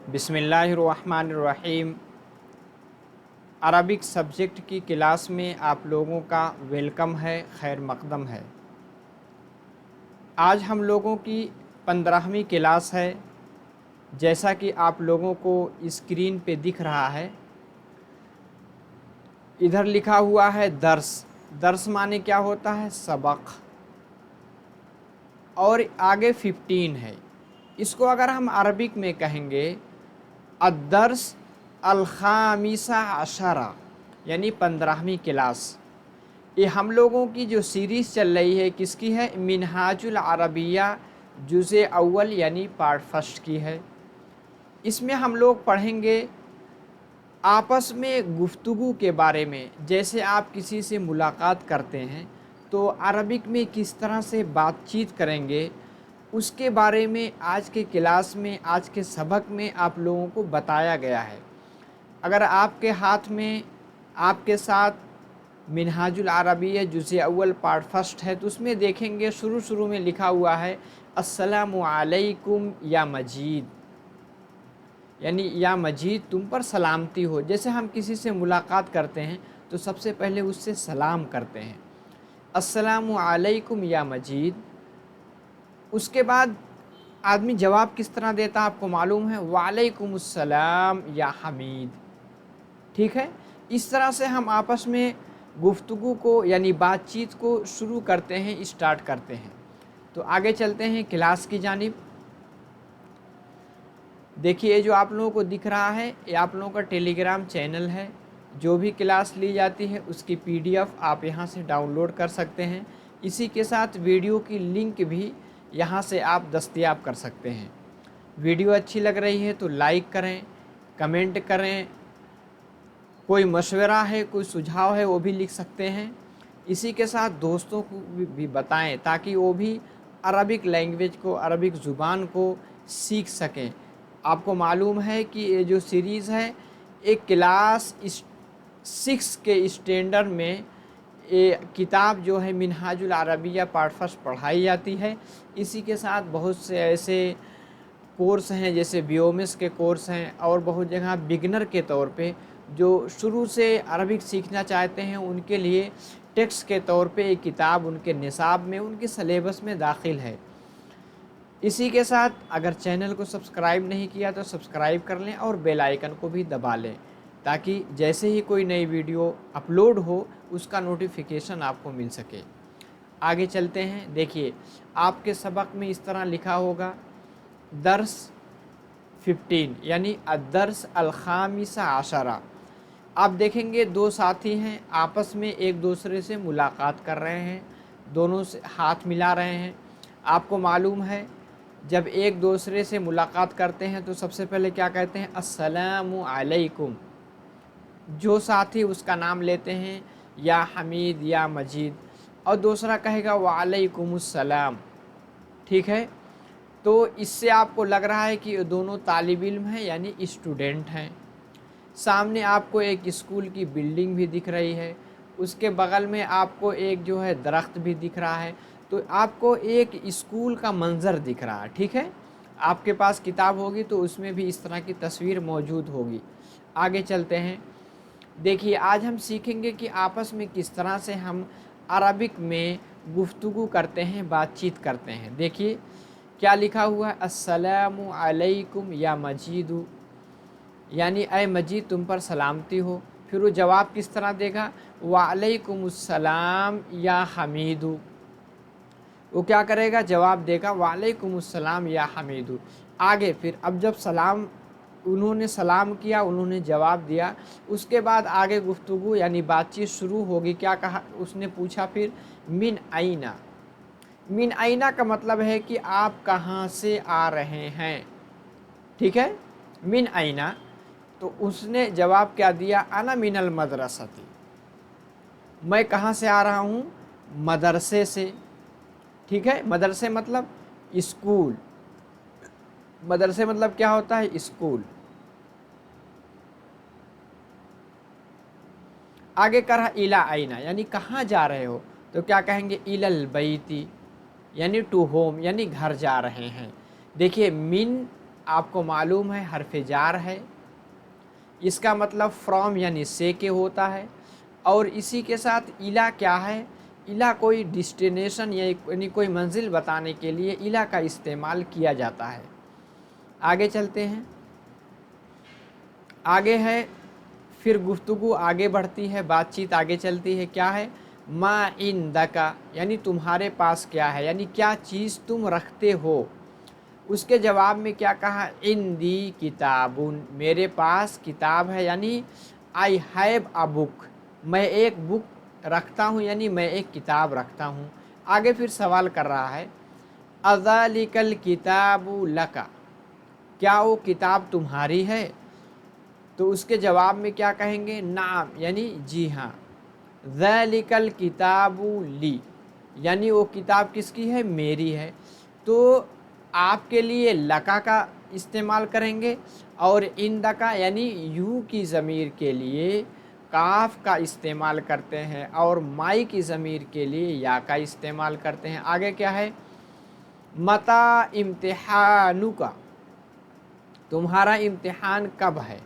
बिस्मिल्लाहिर्रहमानिर्रहीम। Arabic subject की class में आप लोगों का वेलकम है, खैर मकदम है। आज हम लोगों की 15वीं क्लास है। जैसा कि आप लोगों को स्क्रीन पे दिख रहा है, इधर लिखा हुआ है दर्स। दर्स माने क्या होता है? सबक। और आगे 15 है। इसको अगर हम अरबिक में कहेंगे अद्दर्स अल-खामिसा अशरा, यानी 15वीं क्लास। ये हम लोगों की जो सीरीज़ चल रही है किसकी है? मिनहाजुल अरबिया जुज़े अव्वल यानी पार्ट फर्स्ट की है। इसमें हम लोग पढ़ेंगे आपस में गुफ्तगू के बारे में। जैसे आप किसी से मुलाकात करते हैं तो अरबिक में किस तरह से बातचीत करेंगे, उसके बारे में आज के क्लास में, आज के सबक में आप लोगों को बताया गया है। अगर आपके हाथ में, आपके साथ मिनहाजुल अरबिया जुज़े अव्वल पार्ट फर्स्ट है तो उसमें देखेंगे शुरू में लिखा हुआ है अस्सलामु अलैकुम या मजीद, यानी या मजीद तुम पर सलामती हो। जैसे हम किसी से मुलाकात करते हैं तो सबसे पहले उससे सलाम करते हैं, अस्सलामु अलैकुम या मजीद। उसके बाद आदमी जवाब किस तरह देता है आपको मालूम है? वालेकुमुस्सलाम या हमीद। ठीक है, इस तरह से हम आपस में गुफ्तगू को यानी बातचीत को शुरू करते हैं, स्टार्ट करते हैं। तो आगे चलते हैं क्लास की जानिब। देखिए जो आप लोगों को दिख रहा है ये आप लोगों का टेलीग्राम चैनल है। जो भी क्लास ली जाती है उसकी पीडीएफ आप यहाँ से डाउनलोड कर सकते हैं। इसी के साथ वीडियो की लिंक भी यहाँ से आप दस्तयाब कर सकते हैं। वीडियो अच्छी लग रही है तो लाइक करें, कमेंट करें, कोई मशवरा है, कोई सुझाव है वो भी लिख सकते हैं। इसी के साथ दोस्तों को भी बताएं ताकि वो भी अरबिक लैंग्वेज को, अरबिक ज़ुबान को सीख सकें। आपको मालूम है कि ये जो सीरीज़ है एक क्लास 6 के स्टैंडर्ड में ये किताब जो है मिनहाजुल अरबिया पार्ट फर्स्ट पढ़ाई जाती है। इसी के साथ बहुत से ऐसे कोर्स हैं जैसे बीओएमएस के कोर्स हैं और बहुत जगह बिगनर के तौर पे जो शुरू से अरबिक सीखना चाहते हैं उनके लिए टेक्स्ट के तौर पे एक किताब उनके निसाब में, उनके सिलेबस में दाखिल है। इसी के साथ अगर चैनल को सब्सक्राइब नहीं किया तो सब्सक्राइब कर लें और बेल आइकन को भी दबा लें ताकि जैसे ही कोई नई वीडियो अपलोड हो उसका नोटिफिकेशन आपको मिल सके। आगे चलते हैं। देखिए आपके सबक में इस तरह लिखा होगा दर्स 15 यानी अद्दर्स अल-खामिसा अशरा। आप देखेंगे दो साथी हैं, आपस में एक दूसरे से मुलाकात कर रहे हैं, दोनों से हाथ मिला रहे हैं। आपको मालूम है जब एक दूसरे से मुलाकात करते हैं तो सबसे पहले क्या कहते हैं? अस्सलामु अलैकुम। जो साथी उसका नाम लेते हैं या हमीद या मजीद, और दूसरा कहेगा वालेकुमुस्सलाम। ठीक है, तो इससे आपको लग रहा है कि ये दोनों तालिब इल्म हैं यानी स्टूडेंट हैं। सामने आपको एक स्कूल की बिल्डिंग भी दिख रही है, उसके बगल में आपको एक जो है दरख्त भी दिख रहा है। तो आपको एक स्कूल का मंजर दिख रहा है। ठीक है, आपके पास किताब होगी तो उसमें भी इस तरह की तस्वीर मौजूद होगी। आगे चलते हैं। देखिए आज हम सीखेंगे कि आपस में किस तरह से हम अरबिक में गुफ्तगू करते हैं, बातचीत करते हैं। देखिए क्या लिखा हुआ है? अस्सलामु अलैकुम या मजीदु, यानी ऐ मजीद तुम पर सलामती हो। फिर वो जवाब किस तरह देगा? वालेकुमुस्सलाम या हमीदु। वो क्या करेगा? जवाब देगा वालेकुमुस्सलाम या हमीदु। आगे फिर अब जब सलाम, उन्होंने सलाम किया, उन्होंने जवाब दिया, उसके बाद आगे गुफ्तगू यानी बातचीत शुरू होगी। क्या कहा उसने? पूछा फिर मिन आइना। मिन आइना का मतलब है कि आप कहाँ से आ रहे हैं। ठीक है, मिन आइना। तो उसने जवाब क्या दिया? अना मिनल मदरसती, मैं कहाँ से आ रहा हूँ? मदरसे से। ठीक है, मदरसे मतलब स्कूल। मदरसे मतलब क्या होता है? स्कूल। आगे कहा इला आइना, यानी कहाँ जा रहे हो? तो क्या कहेंगे? इलल बैती, यानी टू होम, यानी घर जा रहे हैं। देखिए मिन आपको मालूम है हरफ जार है, इसका मतलब फ्रॉम यानी से के होता है। और इसी के साथ इला क्या है, इला कोई डिस्टिनेशन यानी कोई मंजिल बताने के लिए इला का इस्तेमाल किया जाता है। आगे चलते हैं, आगे है, फिर गुफ्तगू आगे बढ़ती है, बातचीत आगे चलती है। क्या है, मा इंदका यानी तुम्हारे पास क्या है, यानी क्या चीज़ तुम रखते हो। उसके जवाब में क्या कहा, इंदी किताबुन, मेरे पास किताब है, यानी आई हैव अ बुक, मैं एक बुक रखता हूँ, यानी मैं एक किताब रखता हूँ। आगे फिर सवाल कर रहा है, अज़ालिकल किताबु लका, क्या वो किताब तुम्हारी है। तो उसके जवाब में क्या कहेंगे, नाम यानी जी हाँ, ज़ालिकल किताबु ली, यानी वो किताब किसकी है, मेरी है। तो आपके लिए लका का इस्तेमाल करेंगे और इंदा का यानी यू की ज़मीर के लिए काफ का इस्तेमाल करते हैं और माई की ज़मीर के लिए या का इस्तेमाल करते हैं। आगे क्या है, मता इम्तिहानु का, तुम्हारा इम्तिहान कब है।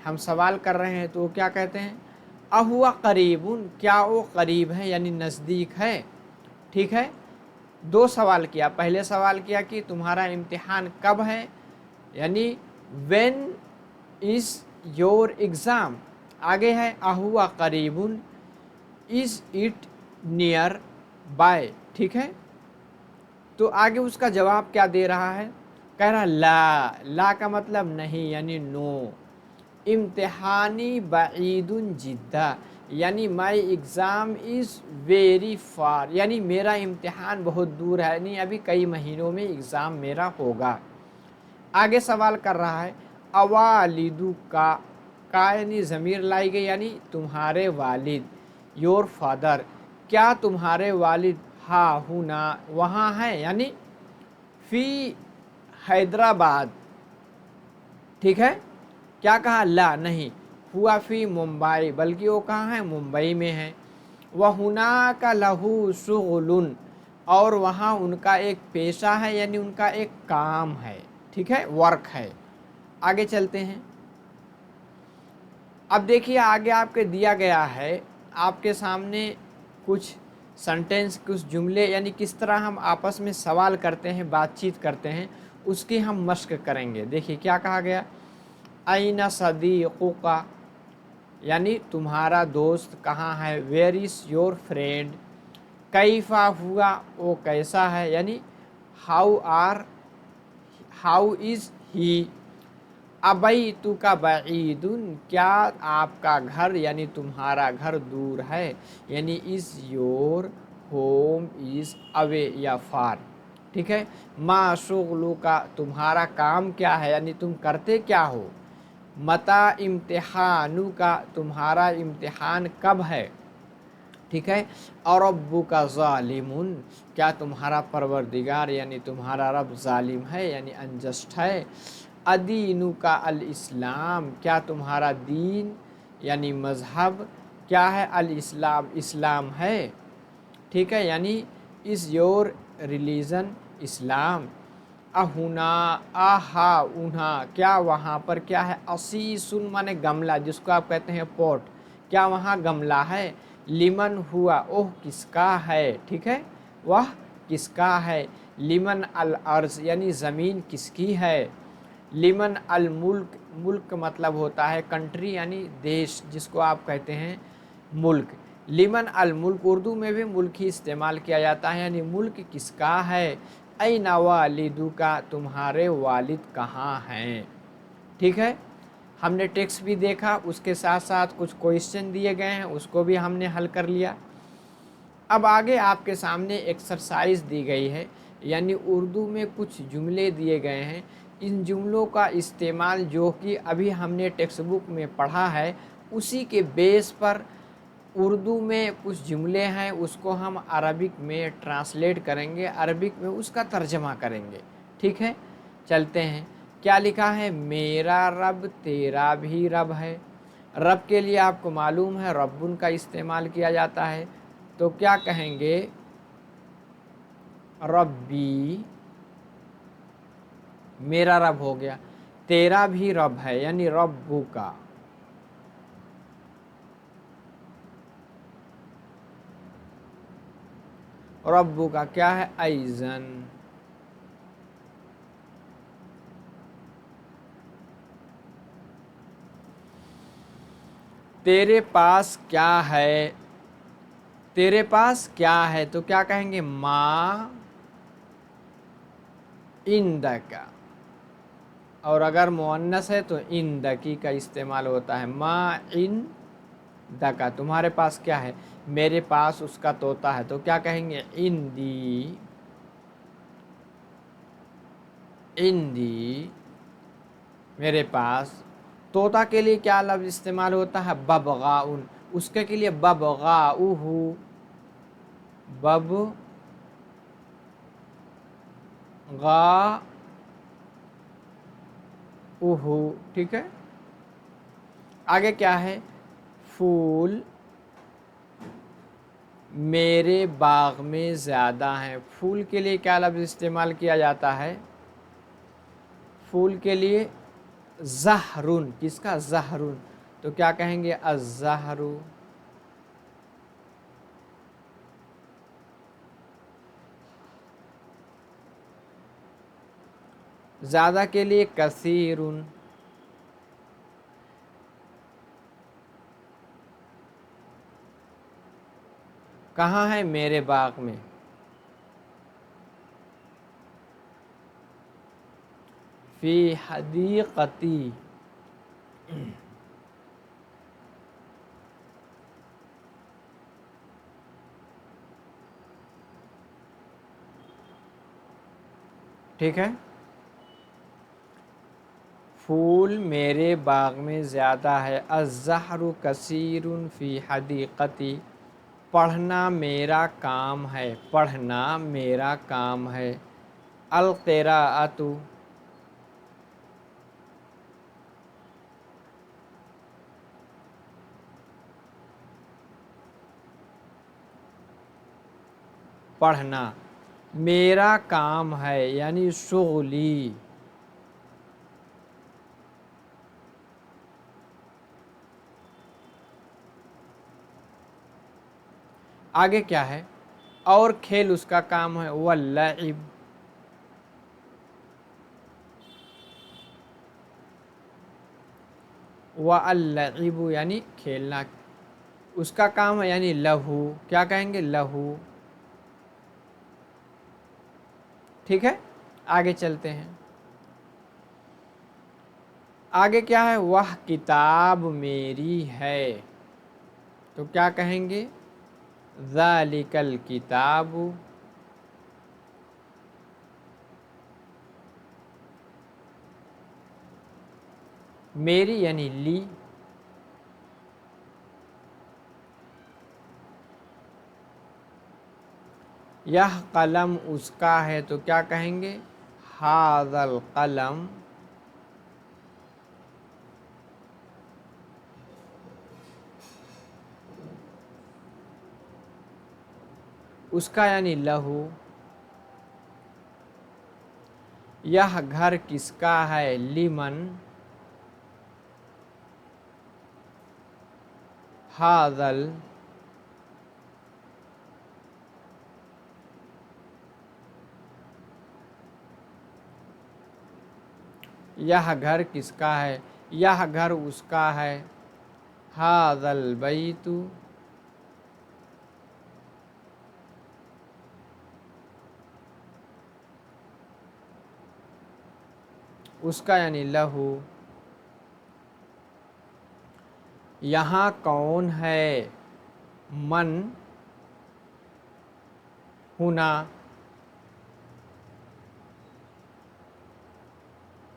हम सवाल कर रहे हैं तो क्या कहते हैं, अहुआ करीबुन, क्या वो करीब है यानी नज़दीक है। ठीक है, दो सवाल किया, पहले सवाल किया कि तुम्हारा इम्तिहान कब है, यानी व्हेन इज़ योर एग्ज़ाम। आगे है अहुआ करीबुन, इज़ इट नियर बाय। ठीक है, तो आगे उसका जवाब क्या दे रहा है, कह रहा ला का मतलब नहीं यानी नो, इम्तिहानी बईदुन जिद्दा, यानी my exam is very far, यानी मेरा इम्तिहान बहुत दूर है, यानी अभी कई महीनों में एग्ज़ाम मेरा होगा। आगे सवाल कर रहा है, अवालिदु का यानी ज़मीर लाई गई, यानी तुम्हारे वालिद, योर फादर, क्या तुम्हारे वालिद हा हुना वहाँ है, यानी फ़ी हैदराबाद। ठीक है, क्या कहा, ला नहीं, हुआ फ़ी मुंबई, बल्कि वो कहाँ है, मुंबई में है। वह हुना का लहू शुगलुन, और वहाँ उनका एक पेशा है, यानी उनका एक काम है। ठीक है, वर्क है। आगे चलते हैं, अब देखिए आगे आपके दिया गया है, आपके सामने कुछ सेंटेंस, कुछ जुमले, यानी किस तरह हम आपस में सवाल करते हैं, बातचीत करते हैं, उसकी हम मश्क करेंगे। देखिए क्या कहा गया, आइना सदीक़ुका, यानी तुम्हारा दोस्त कहाँ है, वेयर इज़ योर फ्रेंड। कैफ़ा हुआ, वो कैसा है, यानी हाउ इज़ ही। अबैतु का बईदुन, क्या आपका घर यानी तुम्हारा घर दूर है, यानी is your home is away या फार। ठीक है, मा शुगलु का, तुम्हारा काम क्या है, यानी तुम करते क्या हो। मता इम्तिहानु का, तुम्हारा इम्तिहान कब है। ठीक है, और रब्बु का ज़ालिमुन, क्या तुम्हारा परवरदिगार यानी तुम्हारा रब ज़ालिम है यानी अनजस्ट है। अदीनु का अल इस्लाम, क्या तुम्हारा दीन यानी मज़हब क्या है, अल इस्लाम, इस्लाम है। ठीक है, यानी इज़ योर रिलीजन इस्लाम। अहुना आहा उन्हा, क्या वहाँ पर क्या है, असीसुन माने गमला, जिसको आप कहते हैं पॉट, क्या वहाँ गमला है। लिमन हुआ, ओह किसका है। ठीक है, वह किसका है। लिमन अल अर्ज़, यानी ज़मीन किसकी है। लिमन अल मुल्क, मुल्क मतलब होता है कंट्री यानी देश, जिसको आप कहते हैं मुल्क। लिमन अल मुल्क, उर्दू में भी मुल्क ही इस्तेमाल किया जाता है, यानी मुल्क किसका है। ऐना वालिदु का, तुम्हारे वालिद कहाँ हैं। ठीक है, हमने टेक्स्ट भी देखा, उसके साथ साथ कुछ क्वेश्चन दिए गए हैं, उसको भी हमने हल कर लिया। अब आगे आपके सामने एक्सरसाइज दी गई है, यानी उर्दू में कुछ जुमले दिए गए हैं। इन जुमलों का इस्तेमाल जो कि अभी हमने टेक्स्ट बुक में पढ़ा है, उसी के बेस पर उर्दू में कुछ जुमले हैं, उसको हम अरबिक में ट्रांसलेट करेंगे, अरबिक में उसका तर्जमा करेंगे। ठीक है, चलते हैं। क्या लिखा है, मेरा रब तेरा भी रब है। रब के लिए आपको मालूम है रब्बुन का इस्तेमाल किया जाता है, तो क्या कहेंगे, रब्बी, मेरा रब हो गया। तेरा भी रब है यानी रब्बू का। रब्बू का क्या है? ऐजन। तेरे पास क्या है? तेरे पास क्या है तो क्या कहेंगे? मा इंदका। और अगर मुअन्नस है तो इंदकी का इस्तेमाल होता है। मा इन दका, तुम्हारे पास क्या है? मेरे पास उसका तोता है तो क्या कहेंगे? इंदी। इंदी मेरे पास। तोता के लिए क्या लफ्ज़ इस्तेमाल होता है? बबगाउन। उसके के लिए बबगाउहु। बब गा उहु। ठीक है, आगे क्या है? फूल मेरे बाग में ज़्यादा हैं। फूल के लिए क्या लफ्ज़ इस्तेमाल किया जाता है? फूल के लिए ज़हरुन। किसका? ज़हरुन। तो क्या कहेंगे? अज़्ज़हरु। ज़्यादा के लिए कसीरुन। कहाँ है? मेरे बाग में। फ़ी हदीक़ती। ठीक है, फूल मेरे बाग में ज़्यादा है। अज़्ज़हरु कसीरुन फ़ी हदीक़ती। पढ़ना मेरा काम है। पढ़ना मेरा काम है। अल क़िराअतु। पढ़ना मेरा काम है यानी शुग़ली। आगे क्या है? और खेल उसका काम है। वल्लइब। वअल्लइबु यानी खेलना उसका काम है यानी लहू। क्या कहेंगे? लहू। ठीक है, आगे चलते हैं। आगे क्या है? वह किताब मेरी है तो क्या कहेंगे? ज़ालिकल किताबु। मेरी यानी ली। यह कलम उसका है तो क्या कहेंगे? हाज़ल कलम। उसका यानी लहू। यह घर किसका है? लिमन। हाज़ल। यह घर किसका है? यह घर उसका है। हाज़ल बैतु। उसका यानी लहू। यहाँ कौन है? मन हुना।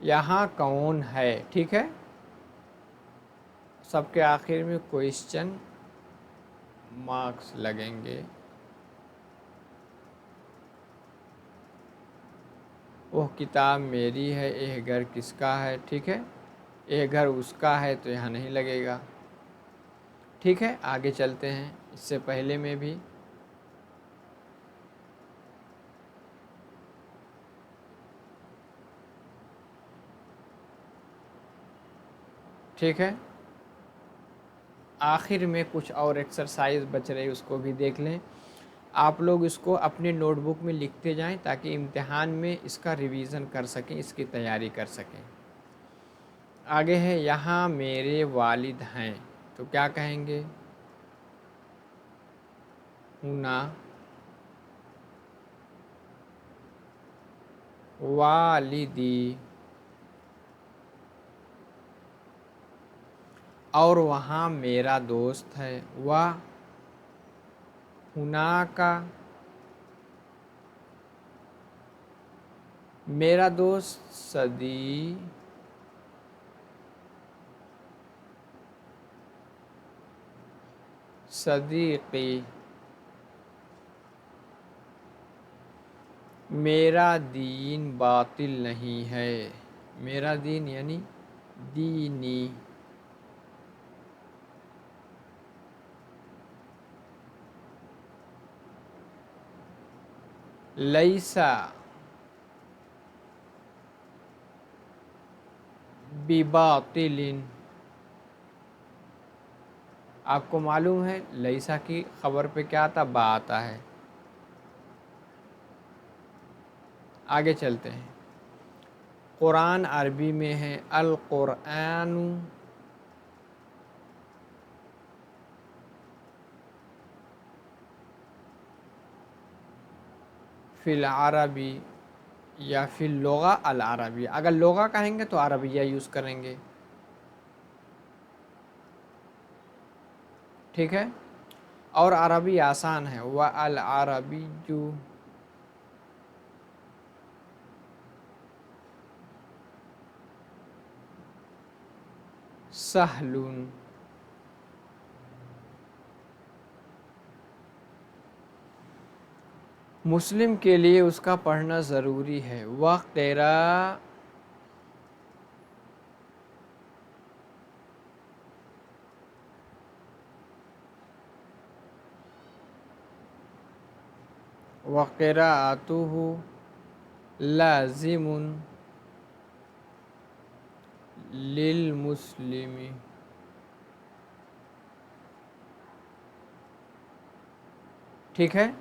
यहाँ कौन है? ठीक है, सबके आखिर में क्वेश्चन मार्क्स लगेंगे। वह किताब मेरी है। यह घर किसका है? ठीक है, यह घर उसका है तो यहाँ नहीं लगेगा। ठीक है, आगे चलते हैं। इससे पहले में भी ठीक है। आखिर में कुछ और एक्सरसाइज बच रही उसको भी देख लें। आप लोग इसको अपने नोटबुक में लिखते जाएं ताकि इम्तिहान में इसका रिवीज़न कर सकें, इसकी तैयारी कर सकें। आगे है यहाँ मेरे वालिद हैं, तो क्या कहेंगे? हुना वालिदी। और वहाँ मेरा दोस्त है, वह हुना का मेरा दोस्त सदी सदीक़ी। मेरा दीन बातिल नहीं है, मेरा दीन यानी दीनी। लैसा बिबातिलिन। आपको मालूम है लैसा की खबर पे क्या आता? बा आता है। आगे चलते हैं। कुरान अरबी में है अल कुरान, फिल अरबी या फिल लोगा अल अरबी। अगर लोगा कहेंगे तो अरबिया यूज़ करेंगे, ठीक है। और अरबी आसान है, वह अल अरबी जो सहलुन। मुस्लिम के लिए उसका पढ़ना ज़रूरी है, वह तेरा वक़िराअतुहु लाज़िमुन लिलमुस्लिमी। ठीक है।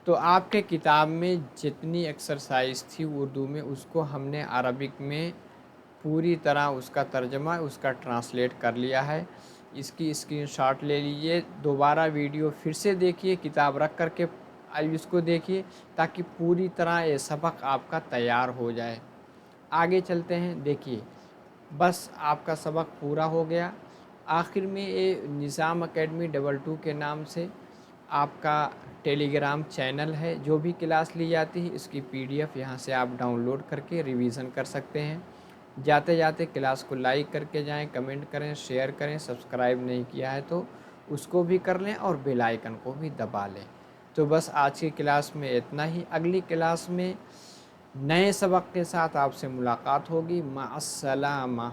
तो आपके किताब में जितनी एक्सरसाइज थी उर्दू में, उसको हमने अरबिक में पूरी तरह उसका तर्जमा, उसका ट्रांसलेट कर लिया है। इसकी स्क्रीनशॉट ले लीजिए, दोबारा वीडियो फिर से देखिए, किताब रख करके अब इसको देखिए ताकि पूरी तरह ये सबक आपका तैयार हो जाए। आगे चलते हैं। देखिए बस आपका सबक पूरा हो गया। आखिर में ये निज़ाम एकेडमी 22 के नाम से आपका टेलीग्राम चैनल है, जो भी क्लास ली जाती है इसकी PDF यहाँ से आप डाउनलोड करके रिवीज़न कर सकते हैं। जाते जाते क्लास को लाइक करके जाएं, कमेंट करें, शेयर करें। सब्सक्राइब नहीं किया है तो उसको भी कर लें और बेल आइकन को भी दबा लें। तो बस आज की क्लास में इतना ही। अगली क्लास में नए सबक के साथ आपसे मुलाकात होगी। माअस्सलामा।